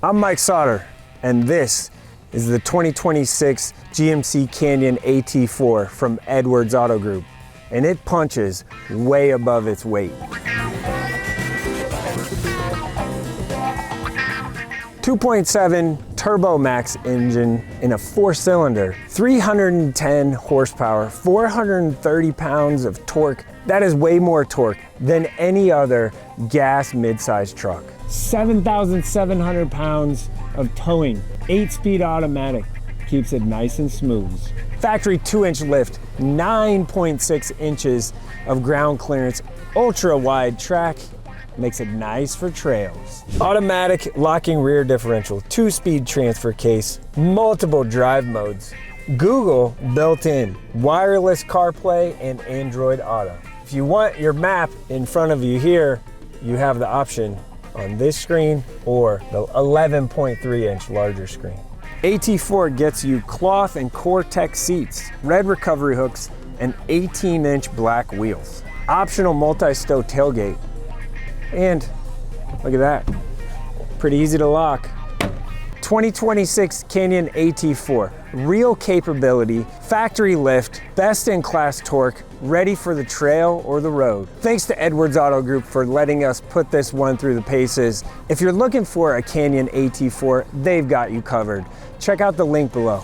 I'm Mike Sautter, and this is the 2026 GMC Canyon AT4 from Edwards Auto Group, and it punches way above its weight. 2.7 TurboMax engine in a 4-cylinder, 310 horsepower, 430 pounds of torque. That is way more torque than any other gas midsize truck. 7,700 pounds of towing, 8-speed automatic, keeps it nice and smooth. Factory 2-inch lift, 9.6 inches of ground clearance, ultra wide track, makes it nice for trails. Automatic locking rear differential, 2-speed transfer case, multiple drive modes, Google built in, wireless CarPlay and Android Auto. If you want your map in front of you here, you have the option on this screen or the 11.3-inch larger screen. AT4 gets you cloth and Cortex seats, red recovery hooks, and 18-inch black wheels. Optional multi-stow tailgate. And look at that, pretty easy to lock. 2026 Canyon AT4, real capability, factory lift, best-in-class torque, ready for the trail or the road. Thanks to Edwards Auto Group for letting us put this one through the paces. If you're looking for a Canyon AT4, they've got you covered. Check out the link below.